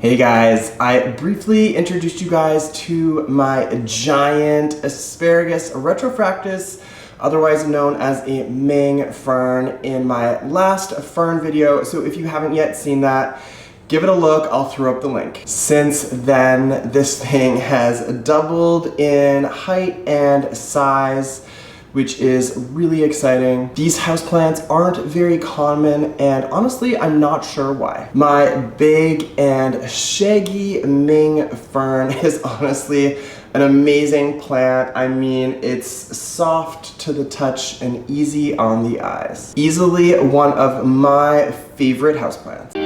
Hey guys, I briefly introduced you guys to my giant Asparagus Retrofractus, otherwise known as a Ming Fern, in my last fern video. So if you haven't yet seen that, give it a look. I'll throw up the link. Since then, this thing has doubled in height and size, which is really exciting. These houseplants aren't very common, and honestly, I'm not sure why. My big and shaggy Ming Fern is honestly an amazing plant. I mean, it's soft to the touch and easy on the eyes. Easily one of my favorite houseplants.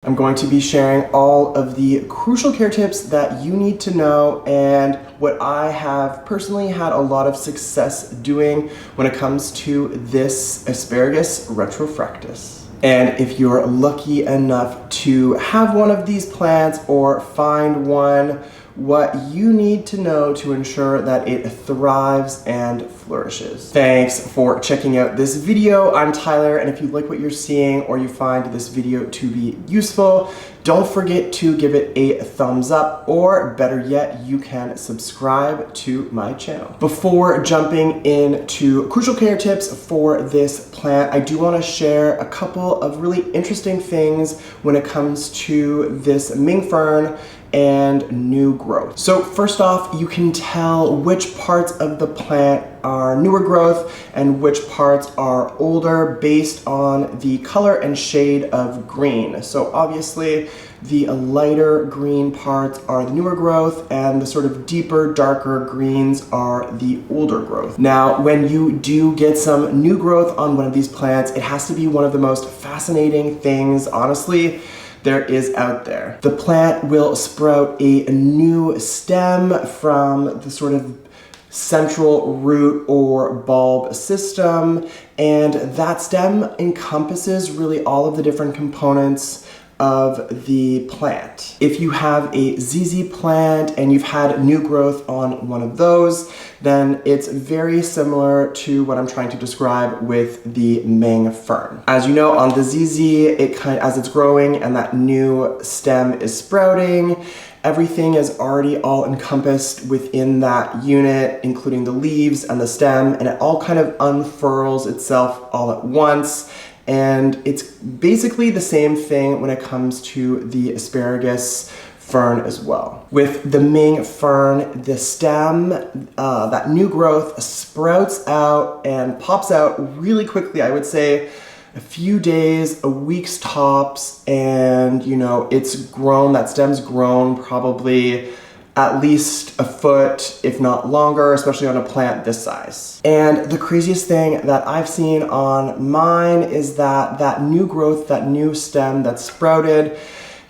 I'm going to be sharing all of the crucial care tips that you need to know and what I have personally had a lot of success doing when it comes to this Asparagus Retrofractus. And if you're lucky enough to have one of these plants or find one, what you need to know to ensure that it thrives and flourishes. Thanks for checking out this video. I'm Tyler, and if you like what you're seeing or you find this video to be useful, don't forget to give it a thumbs up, or better yet, you can subscribe to my channel. Before jumping into crucial care tips for this plant, I do want to share a couple of really interesting things when it comes to this Ming Fern and new growth. So first off, you can tell which parts of the plant are newer growth and which parts are older based on the color and shade of green. So obviously the lighter green parts are the newer growth and the sort of deeper, darker greens are the older growth. Now, when you do get some new growth on one of these plants, it has to be one of the most fascinating things, honestly, there is out there. The plant will sprout a new stem from the sort of central root or bulb system, and that stem encompasses really all of the different components of the plant. If you have a ZZ plant and you've had new growth on one of those, then it's very similar to what I'm trying to describe with the Ming Fern. As you know, on the ZZ, as it's growing and that new stem is sprouting, everything is already all encompassed within that unit, including the leaves and the stem, and it all kind of unfurls itself all at once. And it's basically the same thing when it comes to the Asparagus Fern as well. With the Ming Fern, the stem, that new growth sprouts out and pops out really quickly. I would say a few days, a week's tops, and you know, it's grown, that stem's grown probably at least a foot, if not longer, especially on a plant this size. And the craziest thing that I've seen on mine is that that new growth, that new stem that's sprouted,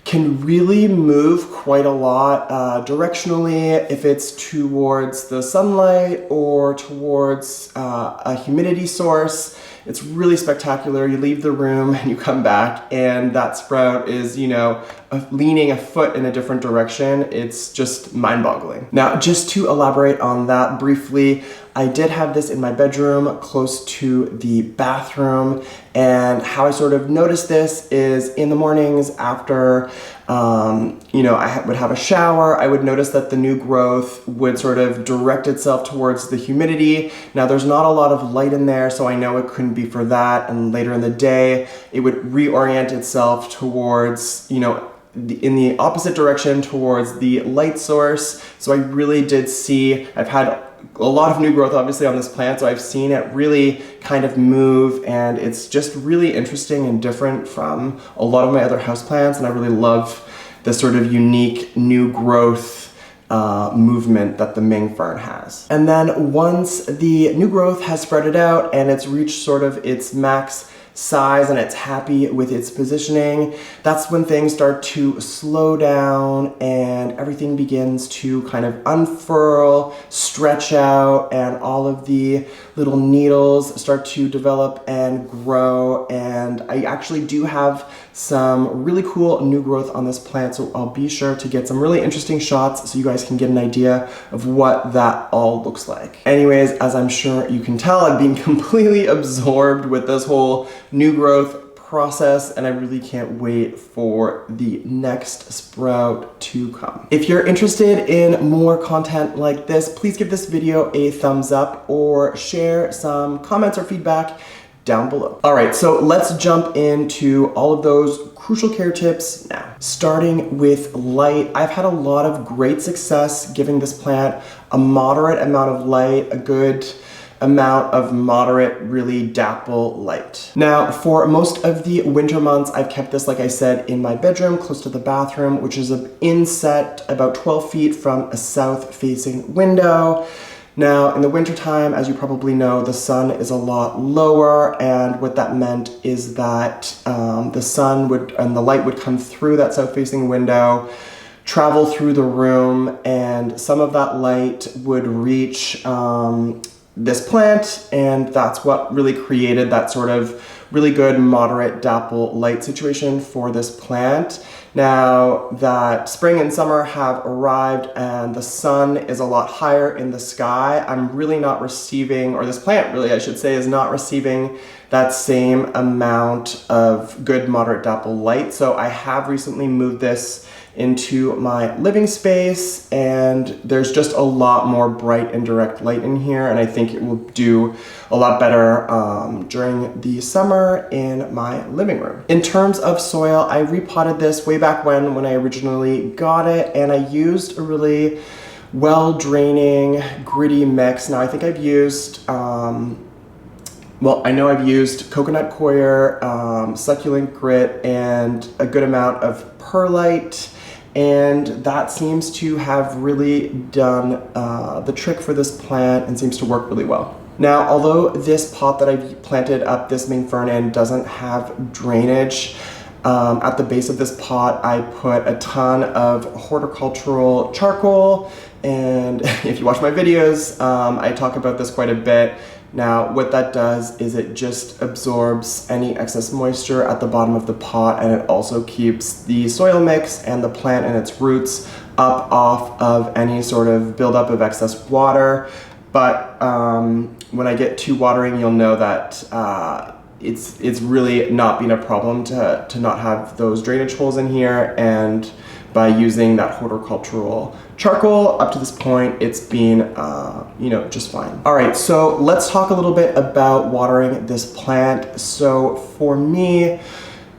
can really move quite a lot directionally if it's towards the sunlight or towards a humidity source. It's really spectacular. You leave the room and you come back and that sprout is, you know, leaning a foot in a different direction. It's just mind-boggling. Now, just to elaborate on that briefly, I did have this in my bedroom close to the bathroom, and how I sort of noticed this is in the mornings after you know, I would have a shower, I would notice that the new growth would sort of direct itself towards the humidity. Now there's not a lot of light in there, so I know it couldn't be for that, and later in the day it would reorient itself towards, you know, in the opposite direction towards the light source. So I really did see, I've had a lot of new growth obviously on this plant, so I've seen it really kind of move, and it's just really interesting and different from a lot of my other houseplants, and I really love this sort of unique new growth movement that the Ming Fern has. And then once the new growth has spreaded out and it's reached sort of its max size and it's happy with its positioning, that's when things start to slow down and everything begins to kind of unfurl, stretch out, and all of the little needles start to develop and grow. And I actually do have some really cool new growth on this plant, so I'll be sure to get some really interesting shots so you guys can get an idea of what that all looks like. Anyways, as I'm sure you can tell, I've been completely absorbed with this whole new growth process, and I really can't wait for the next sprout to come. If you're interested in more content like this, please give this video a thumbs up or share some comments or feedback down below. All right, so let's jump into all of those crucial care tips now. Starting with light, I've had a lot of great success giving this plant a moderate amount of light, a good amount of moderate, really dapple light. Now, for most of the winter months, I've kept this, like I said, in my bedroom, close to the bathroom, which is an inset about 12 feet from a south-facing window. Now, in the wintertime, as you probably know, the sun is a lot lower, and what that meant is that the sun would, and the light would come through that south-facing window, travel through the room, and some of that light would reach this plant, and that's what really created that sort of really good moderate dapple light situation for this plant. Now that spring and summer have arrived and the sun is a lot higher in the sky, I'm really not receiving, or this plant really I should say, is not receiving that same amount of good moderate dapple light. So I have recently moved this into my living space, and there's just a lot more bright and direct light in here, and I think it will do a lot better during the summer in my living room. In terms of soil, I repotted this way back when I originally got it, and I used a really well-draining, gritty mix. Now I think I've used well, I know I've used coconut coir, succulent grit, and a good amount of perlite, and that seems to have really done the trick for this plant and seems to work really well. Now, although this pot that I've planted up this Ming Fern in doesn't have drainage, at the base of this pot I put a ton of horticultural charcoal, and if you watch my videos, I talk about this quite a bit. Now, what that does is it just absorbs any excess moisture at the bottom of the pot, and it also keeps the soil mix and the plant and its roots up off of any sort of buildup of excess water. But when I get to watering, you'll know that it's really not been a problem to not have those drainage holes in here, and by using that horticultural charcoal up to this point, it's been you know, just fine. All right, so let's talk a little bit about watering this plant. So for me,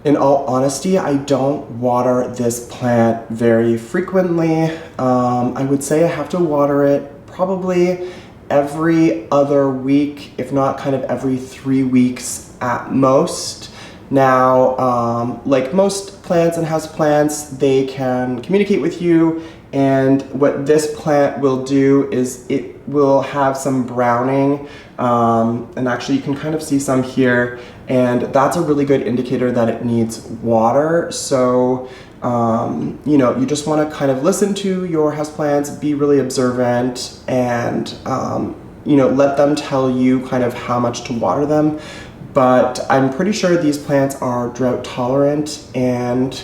in all honesty, I don't water this plant very frequently. I would say I have to water it probably every other week, if not kind of every 3 weeks at most. Now, like most plants and houseplants, they can communicate with you, and what this plant will do is it will have some browning, and actually you can kind of see some here, and that's a really good indicator that it needs water. So you know, you just want to kind of listen to your houseplants, be really observant, and you know, let them tell you kind of how much to water them. But I'm pretty sure these plants are drought tolerant, and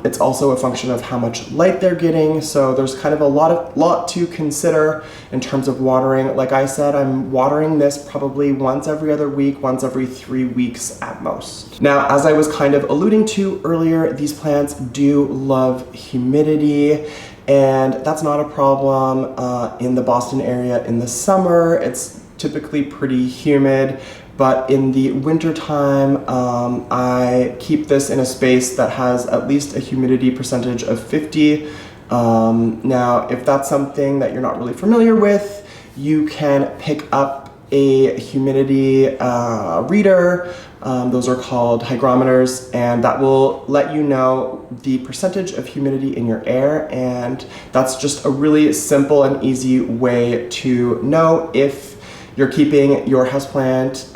it's also a function of how much light they're getting. So there's kind of a lot to consider in terms of watering. Like I said, I'm watering this probably once every other week, once every 3 weeks at most. Now, as I was kind of alluding to earlier, these plants do love humidity, and that's not a problem in the Boston area in the summer. It's typically pretty humid. But in the winter time, I keep this in a space that has at least a humidity percentage of 50. Now, if that's something that you're not really familiar with, you can pick up a humidity reader. Those are called hygrometers, and that will let you know the percentage of humidity in your air, and that's just a really simple and easy way to know if you're keeping your houseplant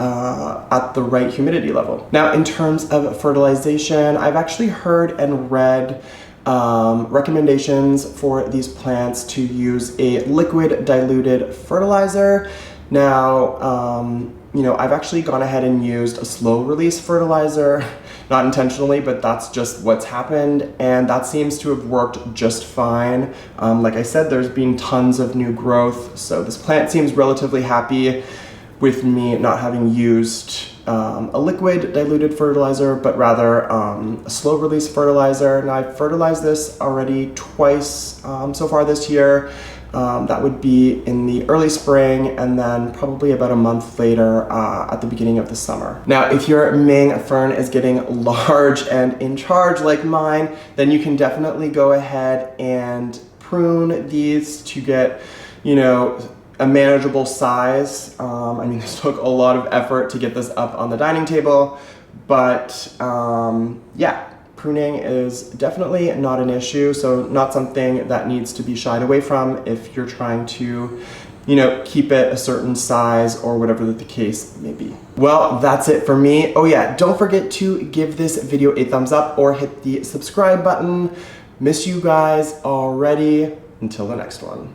at the right humidity level. Now, in terms of fertilization, I've actually heard and read recommendations for these plants to use a liquid diluted fertilizer. Now, you know, I've actually gone ahead and used a slow release fertilizer, not intentionally, but that's just what's happened, and that seems to have worked just fine. Like I said, there's been tons of new growth, so this plant seems relatively happy with me not having used a liquid diluted fertilizer, but rather a slow release fertilizer. Now I've fertilized this already twice so far this year. That would be in the early spring and then probably about a month later at the beginning of the summer. Now, if your Ming Fern is getting large and in charge like mine, then you can definitely go ahead and prune these to get, you know, a manageable size. I mean, this took a lot of effort to get this up on the dining table, but yeah. Pruning is definitely not an issue, so not something that needs to be shied away from if you're trying to, you know, keep it a certain size or whatever the case may be. Well, that's it for me. Oh yeah, don't forget to give this video a thumbs up or hit the subscribe button. Miss you guys already. Until the next one.